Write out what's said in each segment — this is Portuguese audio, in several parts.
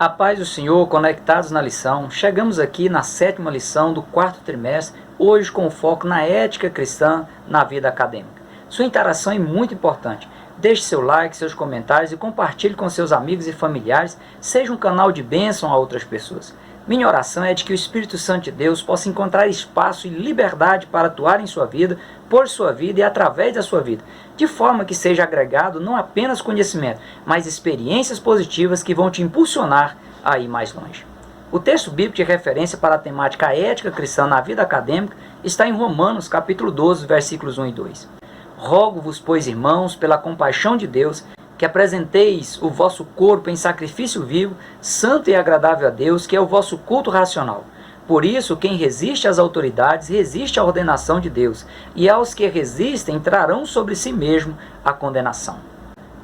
A paz do Senhor, conectados na lição, chegamos aqui na 7ª lição do 4º trimestre, hoje com foco na ética cristã na vida acadêmica. Sua interação é muito importante. Deixe seu like, seus comentários e compartilhe com seus amigos e familiares, seja um canal de bênção a outras pessoas. Minha oração é de que o Espírito Santo de Deus possa encontrar espaço e liberdade para atuar em sua vida, por sua vida e através da sua vida, de forma que seja agregado não apenas conhecimento, mas experiências positivas que vão te impulsionar a ir mais longe. O texto bíblico de referência para a temática ética cristã na vida acadêmica está em Romanos, capítulo 12, versículos 1 e 2. Rogo-vos, pois, irmãos, pela compaixão de Deus, que apresenteis o vosso corpo em sacrifício vivo, santo e agradável a Deus, que é o vosso culto racional. Por isso, quem resiste às autoridades, resiste à ordenação de Deus, e aos que resistem trarão sobre si mesmo a condenação.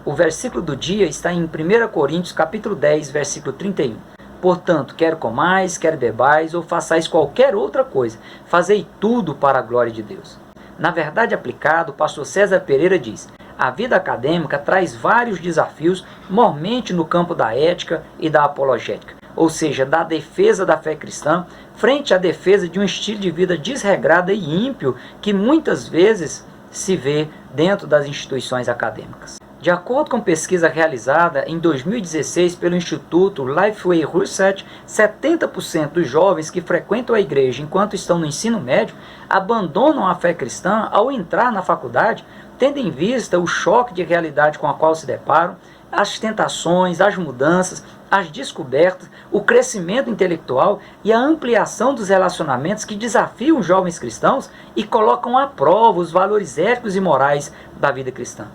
O versículo do dia está em 1 Coríntios, capítulo 10, versículo 31. Portanto, quer comais, quer bebais, ou façais qualquer outra coisa, fazei tudo para a glória de Deus. Na verdade aplicada, o pastor César Pereira diz: a vida acadêmica traz vários desafios, mormente no campo da ética e da apologética, ou seja, da defesa da fé cristã, frente à defesa de um estilo de vida desregrado e ímpio que muitas vezes se vê dentro das instituições acadêmicas. De acordo com pesquisa realizada em 2016 pelo Instituto Lifeway Research, 70% dos jovens que frequentam a igreja enquanto estão no ensino médio abandonam a fé cristã ao entrar na faculdade, tendo em vista o choque de realidade com a qual se deparam, as tentações, as mudanças, as descobertas, o crescimento intelectual e a ampliação dos relacionamentos que desafiam os jovens cristãos e colocam à prova os valores éticos e morais da vida cristã.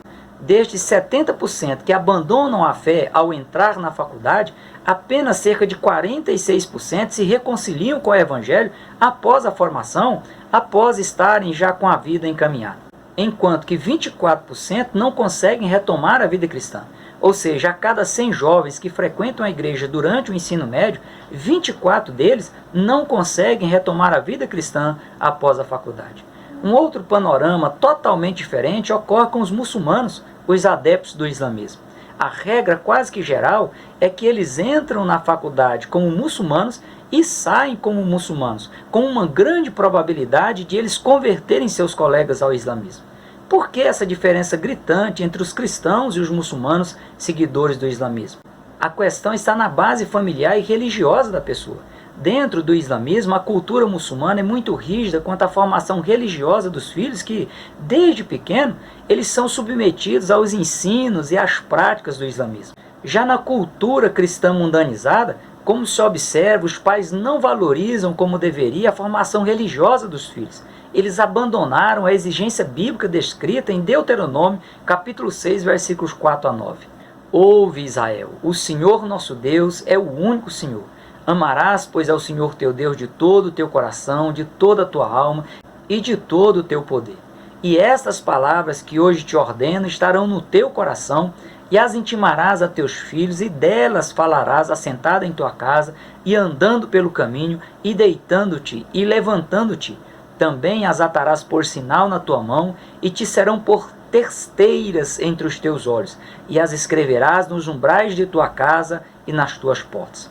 Destes 70% que abandonam a fé ao entrar na faculdade, apenas cerca de 46% se reconciliam com o Evangelho após a formação, após estarem já com a vida encaminhada. Enquanto que 24% não conseguem retomar a vida cristã. Ou seja, a cada 100 jovens que frequentam a igreja durante o ensino médio, 24 deles não conseguem retomar a vida cristã após a faculdade. Um outro panorama totalmente diferente ocorre com os muçulmanos, os adeptos do islamismo. A regra quase que geral é que eles entram na faculdade como muçulmanos e saem como muçulmanos, com uma grande probabilidade de eles converterem seus colegas ao islamismo. Por que essa diferença gritante entre os cristãos e os muçulmanos seguidores do islamismo? A questão está na base familiar e religiosa da pessoa. Dentro do islamismo, a cultura muçulmana é muito rígida quanto à formação religiosa dos filhos que, desde pequeno, eles são submetidos aos ensinos e às práticas do islamismo. Já na cultura cristã mundanizada, como se observa, os pais não valorizam como deveria a formação religiosa dos filhos. Eles abandonaram a exigência bíblica descrita em Deuteronômio, capítulo 6, versículos 4 a 9. Ouve, Israel, o Senhor nosso Deus é o único Senhor. Amarás, pois, ao Senhor teu Deus de todo o teu coração, de toda a tua alma e de todo o teu poder. E estas palavras que hoje te ordeno estarão no teu coração, e as intimarás a teus filhos, e delas falarás assentado em tua casa, e andando pelo caminho, e deitando-te, e levantando-te. Também as atarás por sinal na tua mão, e te serão por testeiras entre os teus olhos, e as escreverás nos umbrais de tua casa e nas tuas portas.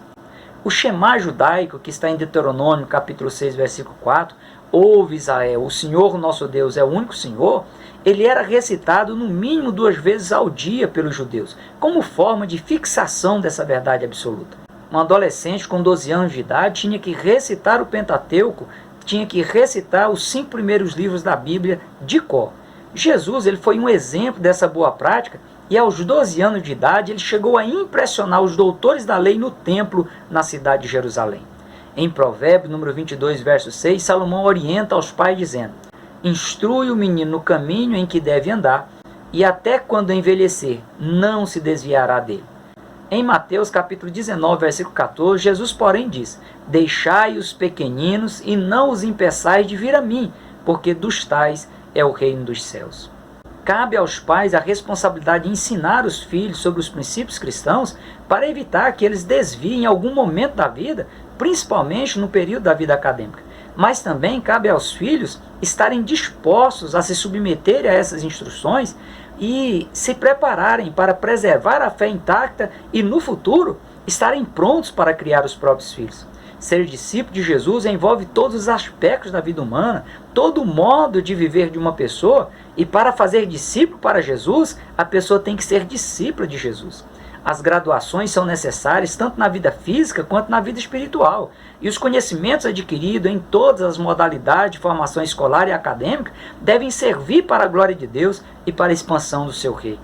O Shema judaico, que está em Deuteronômio, capítulo 6, versículo 4, ouve, Israel, o Senhor nosso Deus é o único Senhor, ele era recitado no mínimo 2 vezes ao dia pelos judeus, como forma de fixação dessa verdade absoluta. Um adolescente com 12 anos de idade tinha que recitar o Pentateuco, tinha que recitar os 5 primeiros livros da Bíblia de cor. Jesus ele foi um exemplo dessa boa prática, e aos 12 anos de idade ele chegou a impressionar os doutores da lei no templo na cidade de Jerusalém. Em Provérbios, número 22, verso 6, Salomão orienta aos pais dizendo: instrui o menino no caminho em que deve andar, e até quando envelhecer, não se desviará dele. Em Mateus, capítulo 19, versículo 14, Jesus, porém, diz: deixai os pequeninos e não os impeçais de vir a mim, porque dos tais é o reino dos céus. Cabe aos pais a responsabilidade de ensinar os filhos sobre os princípios cristãos para evitar que eles desviem em algum momento da vida, principalmente no período da vida acadêmica. Mas também cabe aos filhos estarem dispostos a se submeterem a essas instruções e se prepararem para preservar a fé intacta e, no futuro, estarem prontos para criar os próprios filhos. Ser discípulo de Jesus envolve todos os aspectos da vida humana, todo o modo de viver de uma pessoa, e para fazer discípulo para Jesus, a pessoa tem que ser discípula de Jesus. As graduações são necessárias tanto na vida física quanto na vida espiritual, e os conhecimentos adquiridos em todas as modalidades de formação escolar e acadêmica devem servir para a glória de Deus e para a expansão do seu reino.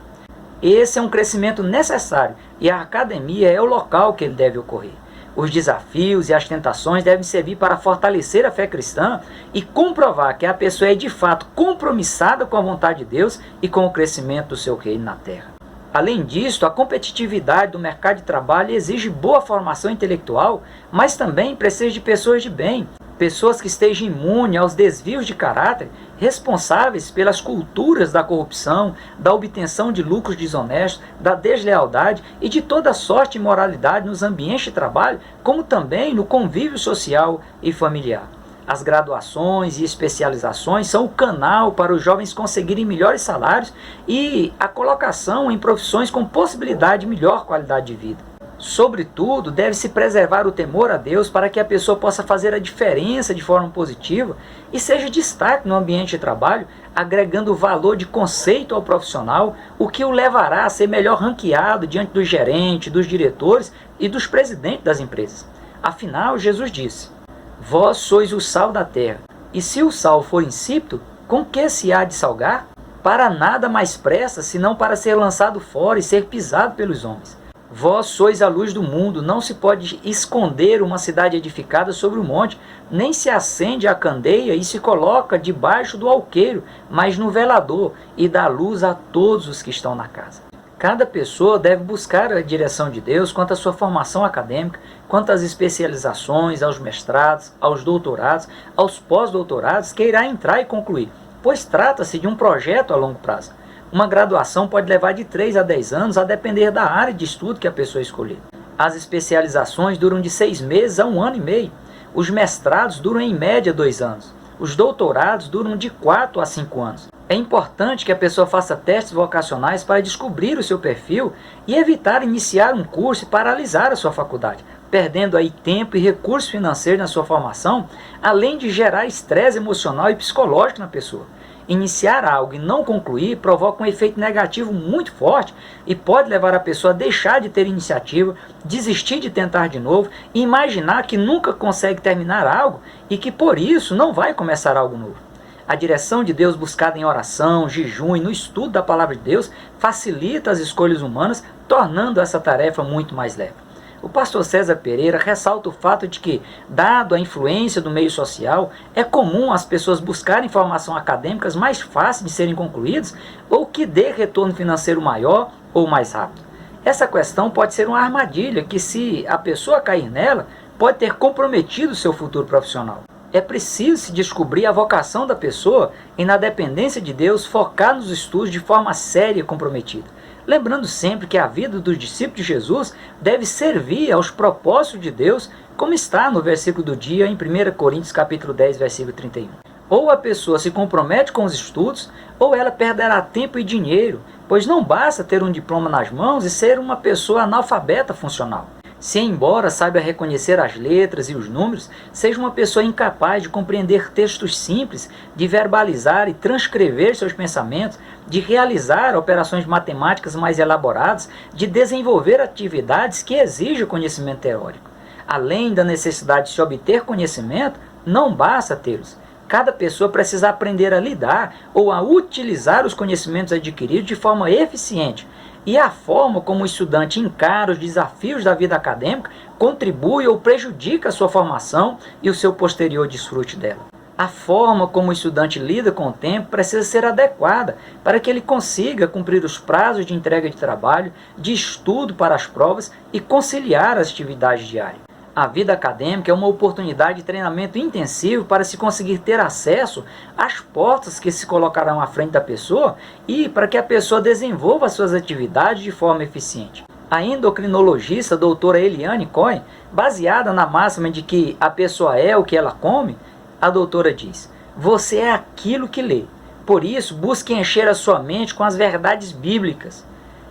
Esse é um crescimento necessário, e a academia é o local que ele deve ocorrer. Os desafios e as tentações devem servir para fortalecer a fé cristã e comprovar que a pessoa é de fato compromissada com a vontade de Deus e com o crescimento do seu reino na terra. Além disso, a competitividade do mercado de trabalho exige boa formação intelectual, mas também precisa de pessoas de bem, pessoas que estejam imunes aos desvios de caráter, responsáveis pelas culturas da corrupção, da obtenção de lucros desonestos, da deslealdade e de toda sorte de imoralidade nos ambientes de trabalho, como também no convívio social e familiar. As graduações e especializações são o canal para os jovens conseguirem melhores salários e a colocação em profissões com possibilidade de melhor qualidade de vida. Sobretudo, deve-se preservar o temor a Deus para que a pessoa possa fazer a diferença de forma positiva e seja destaque no ambiente de trabalho, agregando valor de conceito ao profissional, o que o levará a ser melhor ranqueado diante dos gerentes, dos diretores e dos presidentes das empresas. Afinal, Jesus disse: vós sois o sal da terra, e se o sal for insípido, com que se há de salgar? Para nada mais presta, senão para ser lançado fora e ser pisado pelos homens. Vós sois a luz do mundo, não se pode esconder uma cidade edificada sobre o monte, nem se acende a candeia e se coloca debaixo do alqueiro, mas no velador, e dá luz a todos os que estão na casa. Cada pessoa deve buscar a direção de Deus quanto à sua formação acadêmica, quanto às especializações, aos mestrados, aos doutorados, aos pós-doutorados que irá entrar e concluir, pois trata-se de um projeto a longo prazo. Uma graduação pode levar de 3 a 10 anos, a depender da área de estudo que a pessoa escolher. As especializações duram de 6 meses a 1 ano e meio. Os mestrados duram em média 2 anos. Os doutorados duram de 4 a 5 anos. É importante que a pessoa faça testes vocacionais para descobrir o seu perfil e evitar iniciar um curso e paralisar a sua faculdade, perdendo aí tempo e recursos financeiros na sua formação, além de gerar estresse emocional e psicológico na pessoa. Iniciar algo e não concluir provoca um efeito negativo muito forte e pode levar a pessoa a deixar de ter iniciativa, desistir de tentar de novo e imaginar que nunca consegue terminar algo e que por isso não vai começar algo novo. A direção de Deus buscada em oração, jejum e no estudo da palavra de Deus facilita as escolhas humanas, tornando essa tarefa muito mais leve. O pastor César Pereira ressalta o fato de que, dado a influência do meio social, é comum as pessoas buscarem formação acadêmicas mais fáceis de serem concluídas ou que dê retorno financeiro maior ou mais rápido. Essa questão pode ser uma armadilha que, se a pessoa cair nela, pode ter comprometido o seu futuro profissional. É preciso se descobrir a vocação da pessoa e, na dependência de Deus, focar nos estudos de forma séria e comprometida. Lembrando sempre que a vida dos discípulos de Jesus deve servir aos propósitos de Deus, como está no versículo do dia em 1 Coríntios capítulo 10, versículo 31. Ou a pessoa se compromete com os estudos, ou ela perderá tempo e dinheiro, pois não basta ter um diploma nas mãos e ser uma pessoa analfabeta funcional. Se, embora saiba reconhecer as letras e os números, seja uma pessoa incapaz de compreender textos simples, de verbalizar e transcrever seus pensamentos, de realizar operações matemáticas mais elaboradas, de desenvolver atividades que exigem conhecimento teórico. Além da necessidade de se obter conhecimento, não basta tê-los. Cada pessoa precisa aprender a lidar ou a utilizar os conhecimentos adquiridos de forma eficiente. E a forma como o estudante encara os desafios da vida acadêmica contribui ou prejudica a sua formação e o seu posterior desfrute dela. A forma como o estudante lida com o tempo precisa ser adequada para que ele consiga cumprir os prazos de entrega de trabalho, de estudo para as provas e conciliar as atividades diárias. A vida acadêmica é uma oportunidade de treinamento intensivo para se conseguir ter acesso às portas que se colocarão à frente da pessoa e para que a pessoa desenvolva suas atividades de forma eficiente. A endocrinologista doutora Eliane Cohen, baseada na máxima de que a pessoa é o que ela come, a doutora diz: você é aquilo que lê. Por isso, busque encher a sua mente com as verdades bíblicas.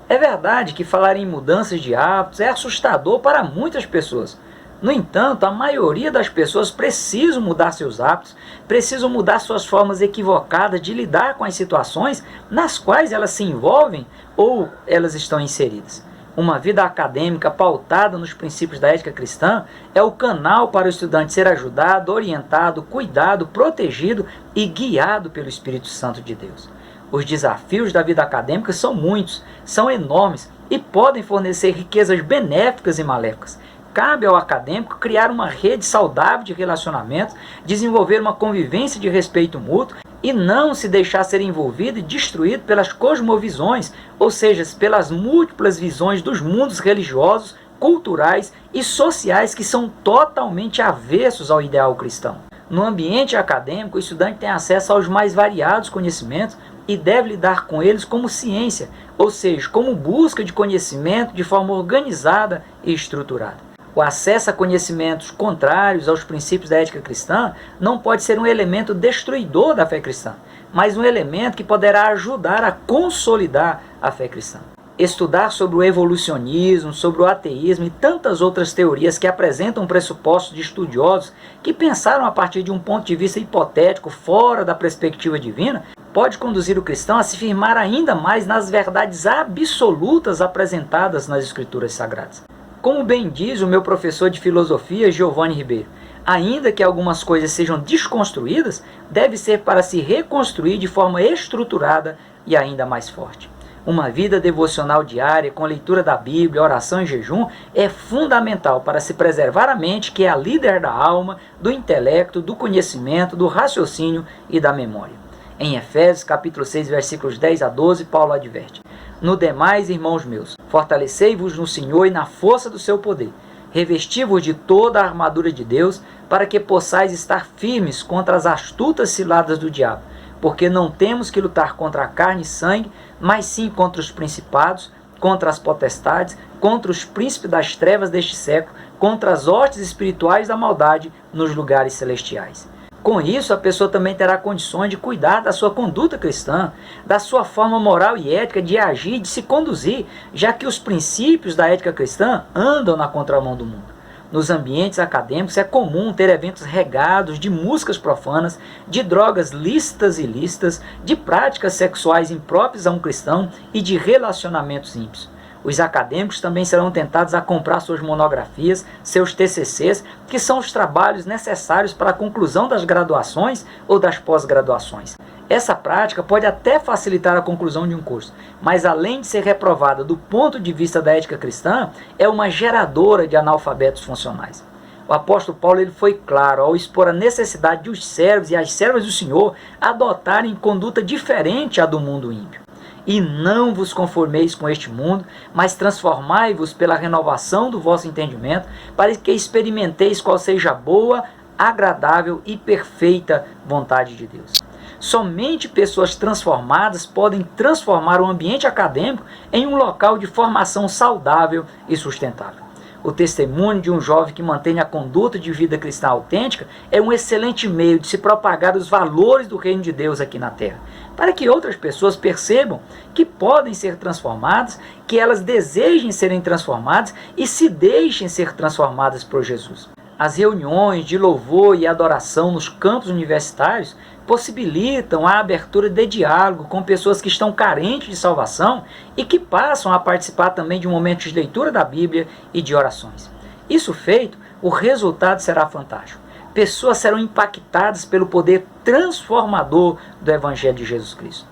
É verdade que falar em mudanças de hábitos é assustador para muitas pessoas. No entanto, a maioria das pessoas precisam mudar seus hábitos, precisam mudar suas formas equivocadas de lidar com as situações nas quais elas se envolvem ou elas estão inseridas. Uma vida acadêmica pautada nos princípios da ética cristã é o canal para o estudante ser ajudado, orientado, cuidado, protegido e guiado pelo Espírito Santo de Deus. Os desafios da vida acadêmica são muitos, são enormes e podem fornecer riquezas benéficas e maléficas. Cabe ao acadêmico criar uma rede saudável de relacionamentos, desenvolver uma convivência de respeito mútuo e não se deixar ser envolvido e destruído pelas cosmovisões, ou seja, pelas múltiplas visões dos mundos religiosos, culturais e sociais que são totalmente avessos ao ideal cristão. No ambiente acadêmico, o estudante tem acesso aos mais variados conhecimentos e deve lidar com eles como ciência, ou seja, como busca de conhecimento de forma organizada e estruturada. O acesso a conhecimentos contrários aos princípios da ética cristã não pode ser um elemento destruidor da fé cristã, mas um elemento que poderá ajudar a consolidar a fé cristã. Estudar sobre o evolucionismo, sobre o ateísmo e tantas outras teorias que apresentam pressupostos de estudiosos que pensaram a partir de um ponto de vista hipotético fora da perspectiva divina, pode conduzir o cristão a se firmar ainda mais nas verdades absolutas apresentadas nas Escrituras Sagradas. Como bem diz o meu professor de filosofia, Giovanni Ribeiro, ainda que algumas coisas sejam desconstruídas, deve ser para se reconstruir de forma estruturada e ainda mais forte. Uma vida devocional diária, com leitura da Bíblia, oração e jejum, é fundamental para se preservar a mente, que é a líder da alma, do intelecto, do conhecimento, do raciocínio e da memória. Em Efésios capítulo 6, versículos 10 a 12, Paulo adverte: No demais, irmãos meus, fortalecei-vos no Senhor e na força do seu poder. Revesti-vos de toda a armadura de Deus, para que possais estar firmes contra as astutas ciladas do diabo. Porque não temos que lutar contra a carne e sangue, mas sim contra os principados, contra as potestades, contra os príncipes das trevas deste século, contra as hostes espirituais da maldade nos lugares celestiais. Com isso, a pessoa também terá condições de cuidar da sua conduta cristã, da sua forma moral e ética de agir e de se conduzir, já que os princípios da ética cristã andam na contramão do mundo. Nos ambientes acadêmicos é comum ter eventos regados de músicas profanas, de drogas lícitas e ilícitas, de práticas sexuais impróprias a um cristão e de relacionamentos ímpios. Os acadêmicos também serão tentados a comprar suas monografias, seus TCCs, que são os trabalhos necessários para a conclusão das graduações ou das pós-graduações. Essa prática pode até facilitar a conclusão de um curso, mas além de ser reprovada do ponto de vista da ética cristã, é uma geradora de analfabetos funcionais. O apóstolo Paulo foi claro ao expor a necessidade de os servos e as servas do Senhor adotarem conduta diferente à do mundo ímpio. E não vos conformeis com este mundo, mas transformai-vos pela renovação do vosso entendimento, para que experimenteis qual seja a boa, agradável e perfeita vontade de Deus. Somente pessoas transformadas podem transformar o ambiente acadêmico em um local de formação saudável e sustentável. O testemunho de um jovem que mantém a conduta de vida cristã autêntica é um excelente meio de se propagar os valores do reino de Deus aqui na terra, para que outras pessoas percebam que podem ser transformadas, que elas desejem serem transformadas e se deixem ser transformadas por Jesus. As reuniões de louvor e adoração nos campos universitários possibilitam a abertura de diálogo com pessoas que estão carentes de salvação e que passam a participar também de momentos de leitura da Bíblia e de orações. Isso feito, o resultado será fantástico. Pessoas serão impactadas pelo poder transformador do Evangelho de Jesus Cristo.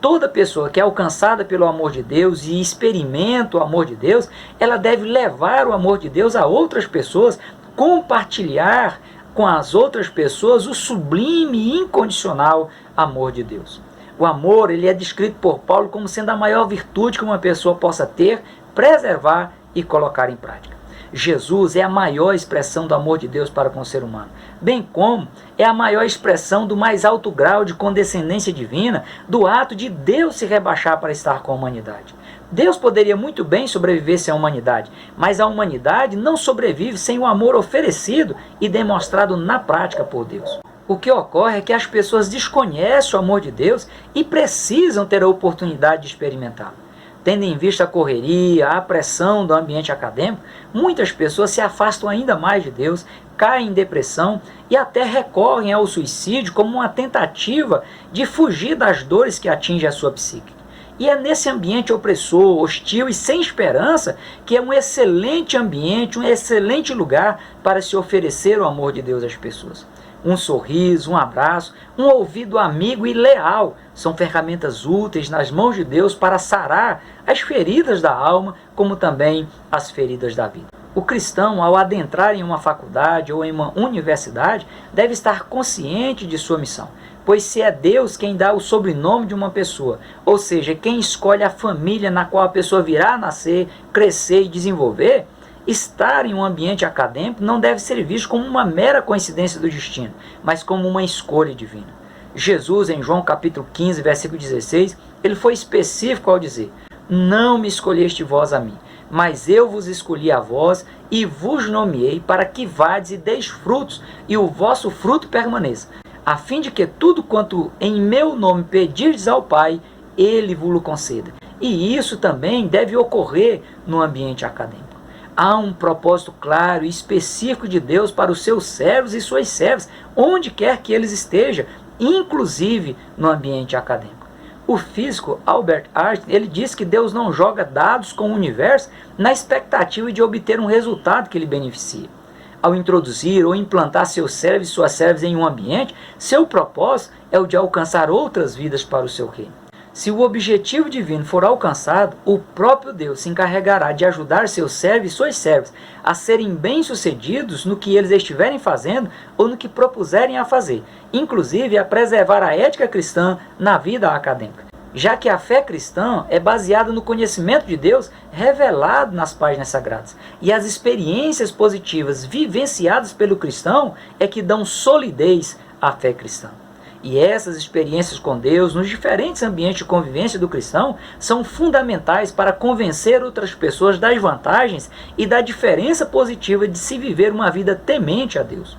Toda pessoa que é alcançada pelo amor de Deus e experimenta o amor de Deus, ela deve levar o amor de Deus a outras pessoas, compartilhar com as outras pessoas o sublime e incondicional amor de Deus. O amor, ele é descrito por Paulo como sendo a maior virtude que uma pessoa possa ter, preservar e colocar em prática. Jesus é a maior expressão do amor de Deus para com o ser humano, bem como é a maior expressão do mais alto grau de condescendência divina, do ato de Deus se rebaixar para estar com a humanidade. Deus poderia muito bem sobreviver sem a humanidade, mas a humanidade não sobrevive sem o amor oferecido e demonstrado na prática por Deus. O que ocorre é que as pessoas desconhecem o amor de Deus e precisam ter a oportunidade de experimentá-lo. Tendo em vista a correria, a pressão do ambiente acadêmico, muitas pessoas se afastam ainda mais de Deus, caem em depressão e até recorrem ao suicídio como uma tentativa de fugir das dores que atingem a sua psique. E é nesse ambiente opressor, hostil e sem esperança que é um excelente ambiente, um excelente lugar para se oferecer o amor de Deus às pessoas. Um sorriso, um abraço, um ouvido amigo e leal são ferramentas úteis nas mãos de Deus para sarar as feridas da alma, como também as feridas da vida. O cristão, ao adentrar em uma faculdade ou em uma universidade, deve estar consciente de sua missão, pois se é Deus quem dá o sobrenome de uma pessoa, ou seja, quem escolhe a família na qual a pessoa virá nascer, crescer e desenvolver, estar em um ambiente acadêmico não deve ser visto como uma mera coincidência do destino, mas como uma escolha divina. Jesus, em João capítulo 15, versículo 16, ele foi específico ao dizer: não me escolheste vós a mim, mas eu vos escolhi a vós e vos nomeei para que vades e deis frutos, e o vosso fruto permaneça, a fim de que tudo quanto em meu nome pedirdes ao Pai, Ele vos conceda. E isso também deve ocorrer no ambiente acadêmico. Há um propósito claro e específico de Deus para os seus servos e suas servas, onde quer que eles estejam, inclusive no ambiente acadêmico. O físico Albert Einstein, ele diz que Deus não joga dados com o universo na expectativa de obter um resultado que lhe beneficie. Ao introduzir ou implantar seus servos e suas servas em um ambiente, seu propósito é o de alcançar outras vidas para o seu reino. Se o objetivo divino for alcançado, o próprio Deus se encarregará de ajudar seus servos e suas servas a serem bem-sucedidos no que eles estiverem fazendo ou no que propuserem a fazer, inclusive a preservar a ética cristã na vida acadêmica. Já que a fé cristã é baseada no conhecimento de Deus revelado nas páginas sagradas, e as experiências positivas vivenciadas pelo cristão é que dão solidez à fé cristã. E essas experiências com Deus, nos diferentes ambientes de convivência do cristão, são fundamentais para convencer outras pessoas das vantagens e da diferença positiva de se viver uma vida temente a Deus.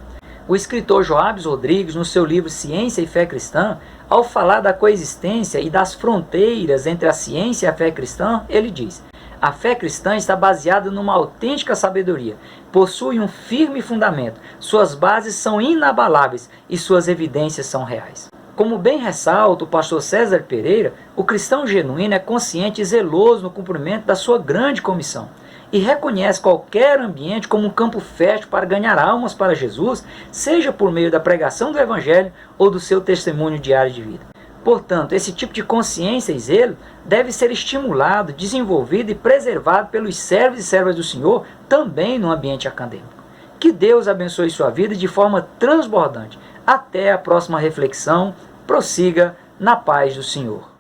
O escritor Joabes Rodrigues, no seu livro Ciência e Fé Cristã, ao falar da coexistência e das fronteiras entre a ciência e a fé cristã, ele diz: a fé cristã está baseada numa autêntica sabedoria, possui um firme fundamento, suas bases são inabaláveis e suas evidências são reais. Como bem ressalta o pastor César Pereira, o cristão genuíno é consciente e zeloso no cumprimento da sua grande comissão e reconhece qualquer ambiente como um campo fértil para ganhar almas para Jesus, seja por meio da pregação do Evangelho ou do seu testemunho diário de vida. Portanto, esse tipo de consciência e zelo deve ser estimulado, desenvolvido e preservado pelos servos e servas do Senhor também no ambiente acadêmico. Que Deus abençoe sua vida de forma transbordante. Até a próxima reflexão. Prossiga na paz do Senhor.